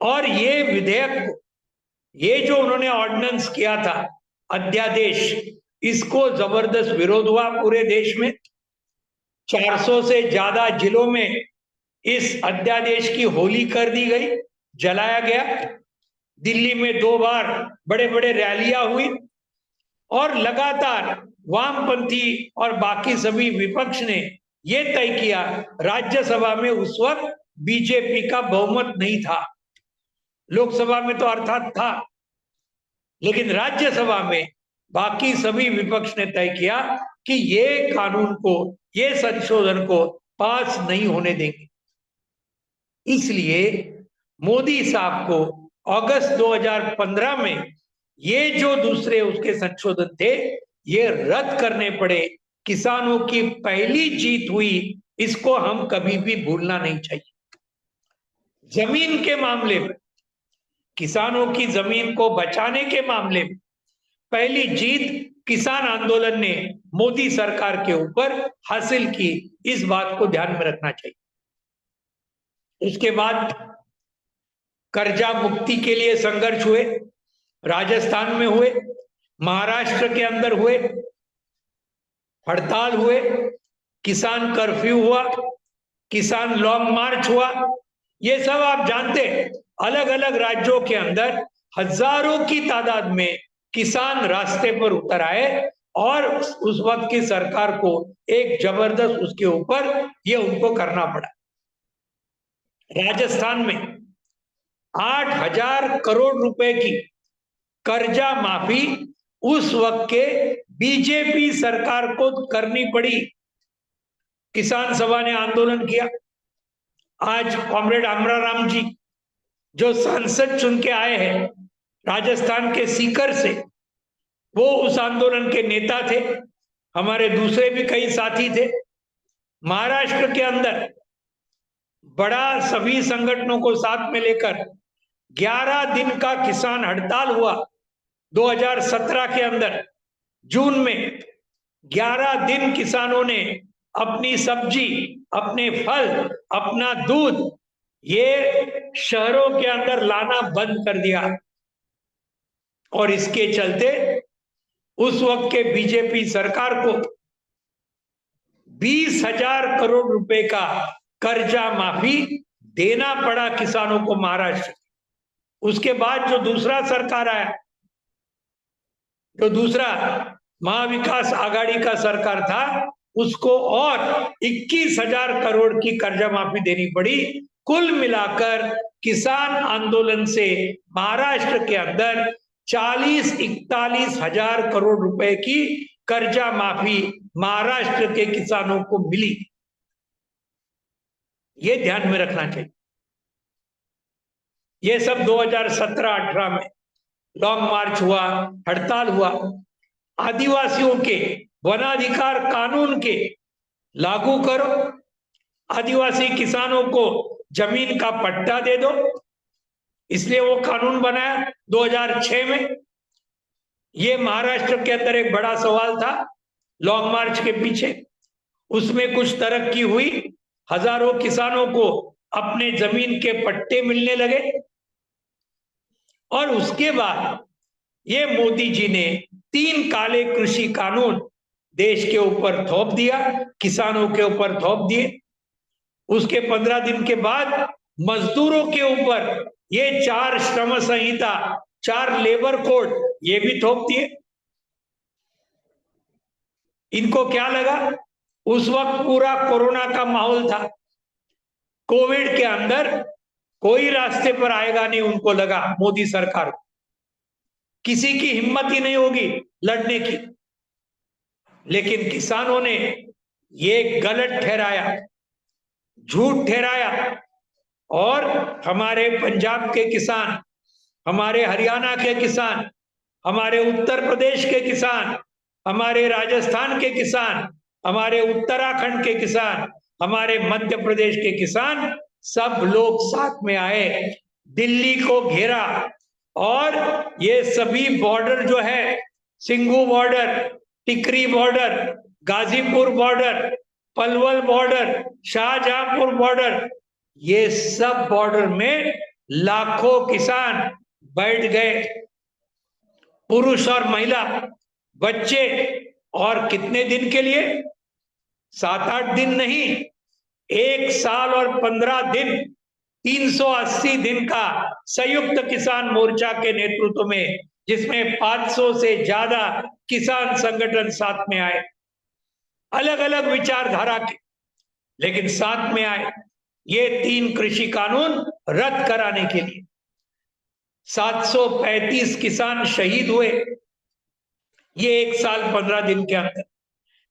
और ये विधेयक, ये जो उन्होंने ऑर्डिनेंस किया था अध्यादेश, इसको जबरदस्त विरोध हुआ पूरे देश में। 400 से ज्यादा जिलों में इस अध्यादेश की होली कर दी गई, जलाया गया। दिल्ली में 2 बार बड़े बड़े रैलियां हुई, और लगातार वामपंथी और बाकी सभी विपक्ष ने यह तय किया, राज्यसभा में उस वक्त बीजेपी का बहुमत नहीं था, लोकसभा में तो अर्थात था, लेकिन राज्यसभा में बाकी सभी विपक्ष ने तय किया कि ये कानून को, ये संशोधन को पास नहीं होने देंगे। इसलिए मोदी साहब को अगस्त 2015 में ये जो दूसरे उसके संशोधन थे ये रद्द करने पड़े। किसानों की पहली जीत हुई, इसको हम कभी भी भूलना नहीं चाहिए। जमीन के मामले में, किसानों की जमीन को बचाने के मामले में पहली जीत किसान आंदोलन ने मोदी सरकार के ऊपर हासिल की, इस बात को ध्यान में रखना चाहिए। उसके बाद कर्जा मुक्ति के लिए संघर्ष हुए, राजस्थान में हुए, महाराष्ट्र के अंदर हुए, हड़ताल हुए, किसान कर्फ्यू हुआ, किसान लॉन्ग मार्च हुआ, ये सब आप जानते हैं। अलग अलग राज्यों के अंदर हजारों की तादाद में किसान रास्ते पर उतर आए, और उस वक्त की सरकार को एक जबरदस्त उसके ऊपर ये उनको करना पड़ा। राजस्थान में 8,000 करोड़ रुपए की कर्जा माफी उस वक्त के बीजेपी सरकार को करनी पड़ी। किसान सभा ने आंदोलन किया। आज कॉमरेड अमराराम जी जो सांसद चुन के आए हैं राजस्थान के सीकर से, वो उस आंदोलन के नेता थे। हमारे दूसरे भी कई साथी थे। महाराष्ट्र के अंदर बड़ा सभी संगठनों को साथ में लेकर 11 दिन का किसान हड़ताल हुआ 2017 के अंदर, जून में 11 दिन किसानों ने अपनी सब्जी, अपने फल, अपना दूध ये शहरों के अंदर लाना बंद कर दिया। और इसके चलते उस वक्त के बीजेपी सरकार को 20,000 करोड़ रुपए का कर्जा माफी देना पड़ा किसानों को महाराष्ट्र। उसके बाद जो दूसरा सरकार आया, जो दूसरा महाविकास आघाड़ी का सरकार था, उसको और 21,000 करोड़ की कर्जा माफी देनी पड़ी। कुल मिलाकर किसान आंदोलन से महाराष्ट्र के अंदर 40-41 हजार करोड़ रुपए की कर्जा माफी महाराष्ट्र के किसानों को मिली। ये ध्यान में रखना चाहिए। ये सब 2017-18 में लॉन्ग मार्च हुआ, हड़ताल हुआ, आदिवासियों के वनाधिकार कानून के लागू करो, आदिवासी किसानों को जमीन का पट्टा दे दो, इसलिए वो कानून बनाया 2006 में। ये महाराष्ट्र के अंदर एक बड़ा सवाल था लॉन्ग मार्च के पीछे। उसमें कुछ तरक्की हुई, हजारों किसानों को अपने जमीन के पट्टे मिलने लगे। और उसके बाद ये मोदी जी ने 3 काले कृषि कानून देश के ऊपर थोप दिया, किसानों के ऊपर थोप दिए। उसके 15 दिन के बाद मजदूरों के ऊपर ये 4 श्रम संहिता, 4 लेबर कोड ये भी थोप दिए। इनको क्या लगा, उस वक्त पूरा कोरोना का माहौल था, कोविड के अंदर कोई रास्ते पर आएगा नहीं। उनको लगा मोदी सरकार को किसी की हिम्मत ही नहीं होगी लड़ने की। लेकिन किसानों ने ये गलत ठहराया, झूठ ठहराया। और हमारे पंजाब के किसान, हमारे हरियाणा के किसान, हमारे उत्तर प्रदेश के किसान, हमारे राजस्थान के किसान, हमारे उत्तराखंड के किसान, हमारे मध्य प्रदेश के किसान, सब लोग साथ में आए, दिल्ली को घेरा। और ये सभी बॉर्डर जो है, Singhu border, Tikri border, Ghazipur border, Palwal border, Shahjahanpur border, ये सब बॉर्डर में लाखों किसान बैठ गए, पुरुष और महिला, बच्चे। और कितने दिन के लिए? 7-8 दिन नहीं, 1 साल और 15 दिन, 380 दिन का संयुक्त किसान मोर्चा के नेतृत्व में, जिसमें 500 से ज्यादा किसान संगठन साथ में आए, अलग अलग विचारधारा के, लेकिन साथ में आए ये 3 कृषि कानून रद्द कराने के लिए। 735 किसान शहीद हुए ये 1 साल 15 दिन के अंदर,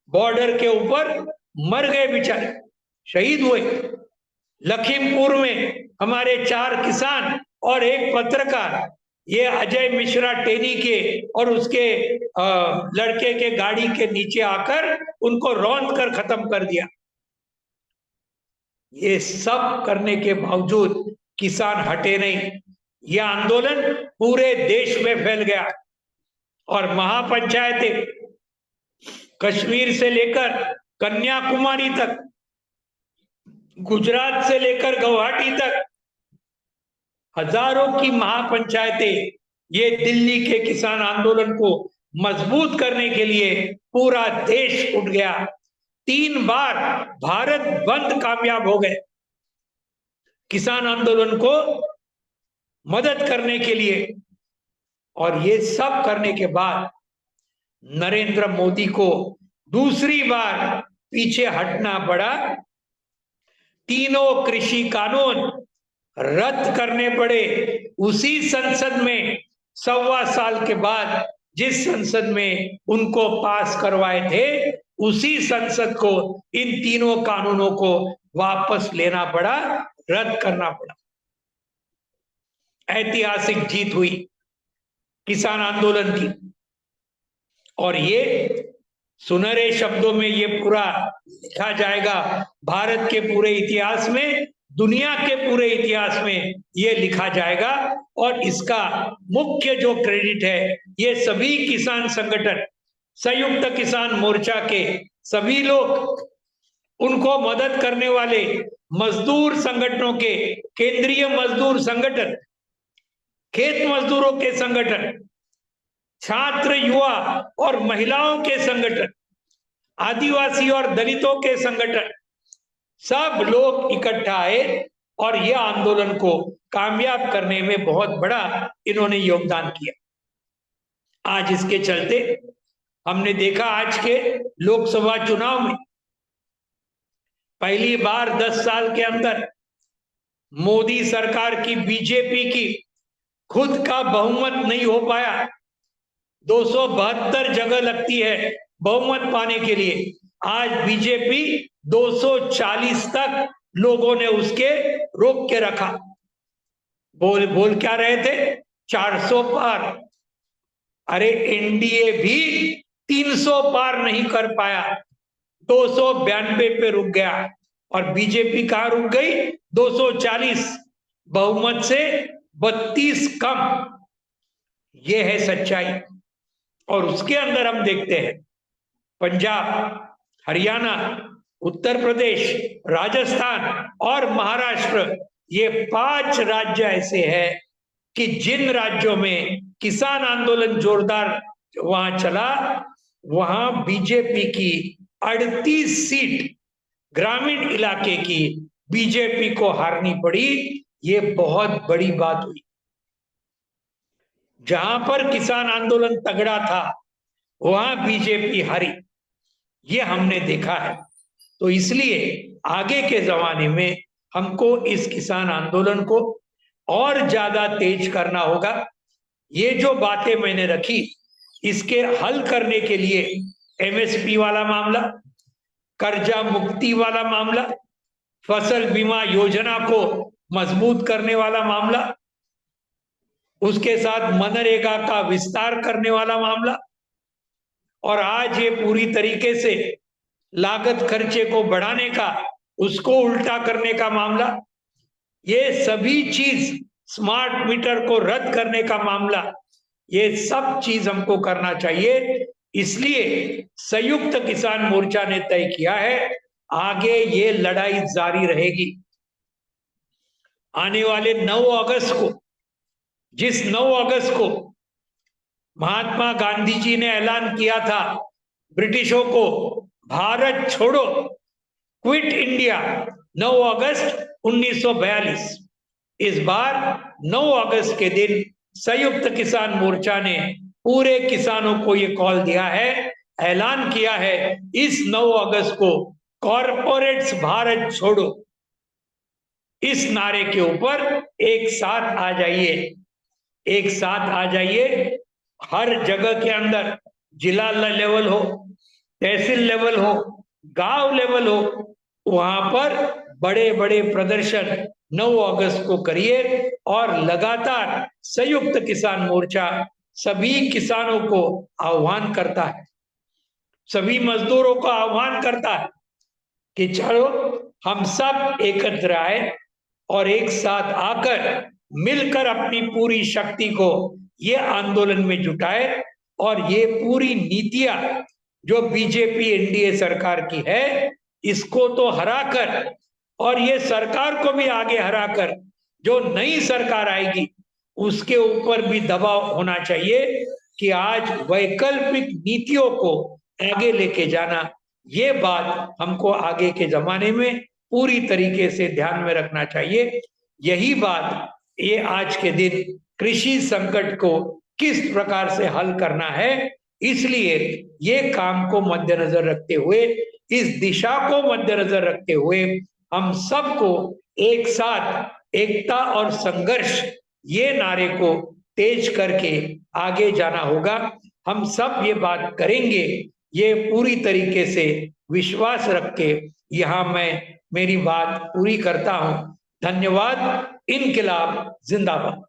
बॉर्डर के ऊपर मर गए बेचारे, शहीद हुए। लखीमपुर में हमारे 4 किसान और 1 पत्रकार, ये अजय मिश्रा टेनी के और उसके लड़के के गाड़ी के नीचे आकर उनको रौंद कर खत्म कर दिया। ये सब करने के बावजूद किसान हटे नहीं। यह आंदोलन पूरे देश में फैल गया और महापंचायतें कश्मीर से लेकर कन्याकुमारी तक, गुजरात से लेकर गुवाहाटी तक, हजारों की महापंचायतें ये दिल्ली के किसान आंदोलन को मजबूत करने के लिए पूरा देश उठ गया। 3 बार भारत बंद कामयाब हो गए किसान आंदोलन को मदद करने के लिए। और ये सब करने के बाद नरेंद्र मोदी को दूसरी बार पीछे हटना पड़ा, तीनों कृषि कानून रद्द करने पड़े उसी संसद में, 1.25 साल के बाद जिस संसद में उनको पास करवाए थे, उसी संसद को इन तीनों कानूनों को वापस लेना पड़ा, रद्द करना पड़ा। ऐतिहासिक जीत हुई किसान आंदोलन की। और ये सुनहरे शब्दों में ये पूरा लिखा जाएगा भारत के पूरे इतिहास में, दुनिया के पूरे इतिहास में ये लिखा जाएगा। और इसका मुख्य जो क्रेडिट है ये सभी किसान संगठन, संयुक्त किसान मोर्चा के सभी लोग, उनको मदद करने वाले मजदूर संगठनों के केंद्रीय मजदूर संगठन, खेत मजदूरों के संगठन, छात्र युवा और महिलाओं के संगठन, आदिवासी और दलितों के संगठन, सब लोग इकट्ठा आए और यह आंदोलन को कामयाब करने में बहुत बड़ा इन्होंने योगदान किया। आज इसके चलते हमने देखा आज के लोकसभा चुनाव में पहली बार 10 साल के अंदर मोदी सरकार की, बीजेपी की खुद का बहुमत नहीं हो पाया। 272 जगह लगती है बहुमत पाने के लिए, आज बीजेपी 240 तक लोगों ने उसके रोक के रखा। बोल क्या रहे थे? 400 पार। अरे एनडीए भी 300 पार नहीं कर पाया, 292 पे रुक गया। और बीजेपी कहां रुक गई? 240, बहुमत से 32 कम। ये है सच्चाई। और उसके अंदर हम देखते हैं पंजाब, हरियाणा, उत्तर प्रदेश, राजस्थान और महाराष्ट्र, ये 5 राज्य ऐसे हैं कि जिन राज्यों में किसान आंदोलन जोरदार वहां चला, वहां बीजेपी की 38 सीट ग्रामीण इलाके की बीजेपी को हारनी पड़ी। ये बहुत बड़ी बात हुई। जहां पर किसान आंदोलन तगड़ा था वहां बीजेपी हारी, ये हमने देखा है। तो इसलिए आगे के जमाने में हमको इस किसान आंदोलन को और ज्यादा तेज करना होगा। ये जो बातें मैंने रखी, इसके हल करने के लिए एमएसपी वाला मामला, कर्जा मुक्ति वाला मामला, फसल बीमा योजना को मजबूत करने वाला मामला, उसके साथ मनरेगा का विस्तार करने वाला मामला, और आज ये पूरी तरीके से लागत खर्चे को बढ़ाने का, उसको उल्टा करने का मामला, ये सभी चीज, स्मार्ट मीटर को रद्द करने का मामला, ये सब चीज हमको करना चाहिए। इसलिए संयुक्त किसान मोर्चा ने तय किया है आगे ये लड़ाई जारी रहेगी। आने वाले 9 अगस्त को, जिस 9 अगस्त को महात्मा गांधी जी ने ऐलान किया था ब्रिटिशों को, भारत छोड़ो, क्विट इंडिया, 9 अगस्त 1942, इस बार 9 अगस्त के दिन संयुक्त किसान मोर्चा ने पूरे किसानों को ये कॉल दिया है, ऐलान किया है, इस 9 अगस्त को कॉरपोरेट्स भारत छोड़ो, इस नारे के ऊपर एक साथ आ जाइए, एक साथ आ जाइए। हर जगह के अंदर, जिला लेवल हो, तहसील लेवल हो, गांव लेवल हो, वहां पर बड़े बड़े प्रदर्शन 9 अगस्त को करिए। और लगातार संयुक्त किसान मोर्चा सभी किसानों को आह्वान करता है, सभी मजदूरों को आह्वान करता है कि चलो हम सब एकत्र आए और एक साथ आकर मिलकर अपनी पूरी शक्ति को ये आंदोलन में जुटाए, और ये पूरी नीतियां जो बीजेपी एनडीए सरकार की है, इसको तो हराकर, और ये सरकार को भी आगे हराकर जो नई सरकार आएगी उसके ऊपर भी दबाव होना चाहिए कि आज वैकल्पिक नीतियों को आगे लेके जाना, ये बात हमको आगे के जमाने में पूरी तरीके से ध्यान में रखना चाहिए। यही बात ये आज के दिन कृषि संकट को किस प्रकार से हल करना है, इसलिए ये काम को मद्देनजर रखते हुए, इस दिशा को मद्देनजर रखते हुए हम सबको एक साथ एकता और संघर्ष, ये नारे को तेज करके आगे जाना होगा। हम सब ये बात करेंगे, ये पूरी तरीके से विश्वास रख के यहाँ मैं मेरी बात पूरी करता हूँ। धन्यवाद। इनकलाब जिंदाबाद।